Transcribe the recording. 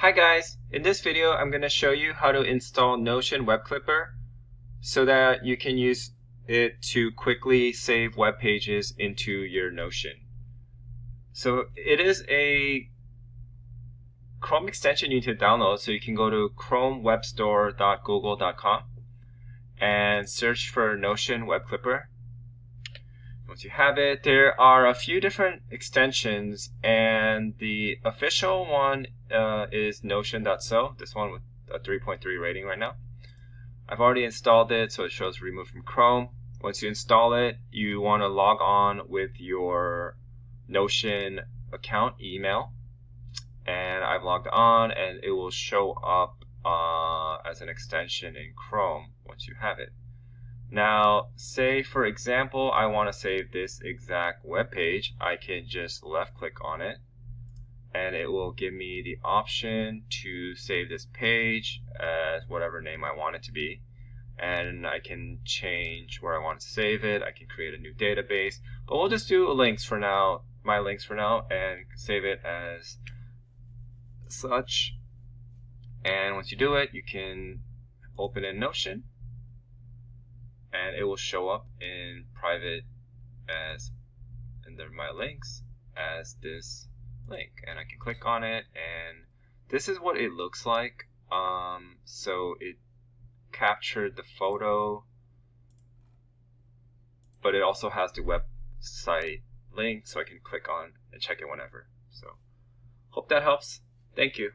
Hi guys, in this video I'm going to show you how to install Notion Web Clipper so that you can use it to quickly save web pages into your Notion. So it is a Chrome extension you need to download, so you can go to chromewebstore.google.com and search for Notion Web Clipper. Once you have it, there are a few different extensions, and the official one is Notion.so, this one with a 3.3 rating right now. I've already installed it, so it shows remove from Chrome. Once you install it, you want to log on with your Notion account email, and I've logged on, and it will show up as an extension in Chrome once you have it. Now, say for example, I want to save this exact web page. I can just left click on it and it will give me the option to save this page as whatever name I want it to be. And I can change where I want to save it. I can create a new database, but we'll just do links for now, my links for now, and save it as such. And once you do it, you can open in Notion, and it will show up in private as under my links as this link, and I can click on it, and this is what it looks like. So it captured the photo, but it also has the website link, so I can click on and check it whenever. So hope that helps. Thank you.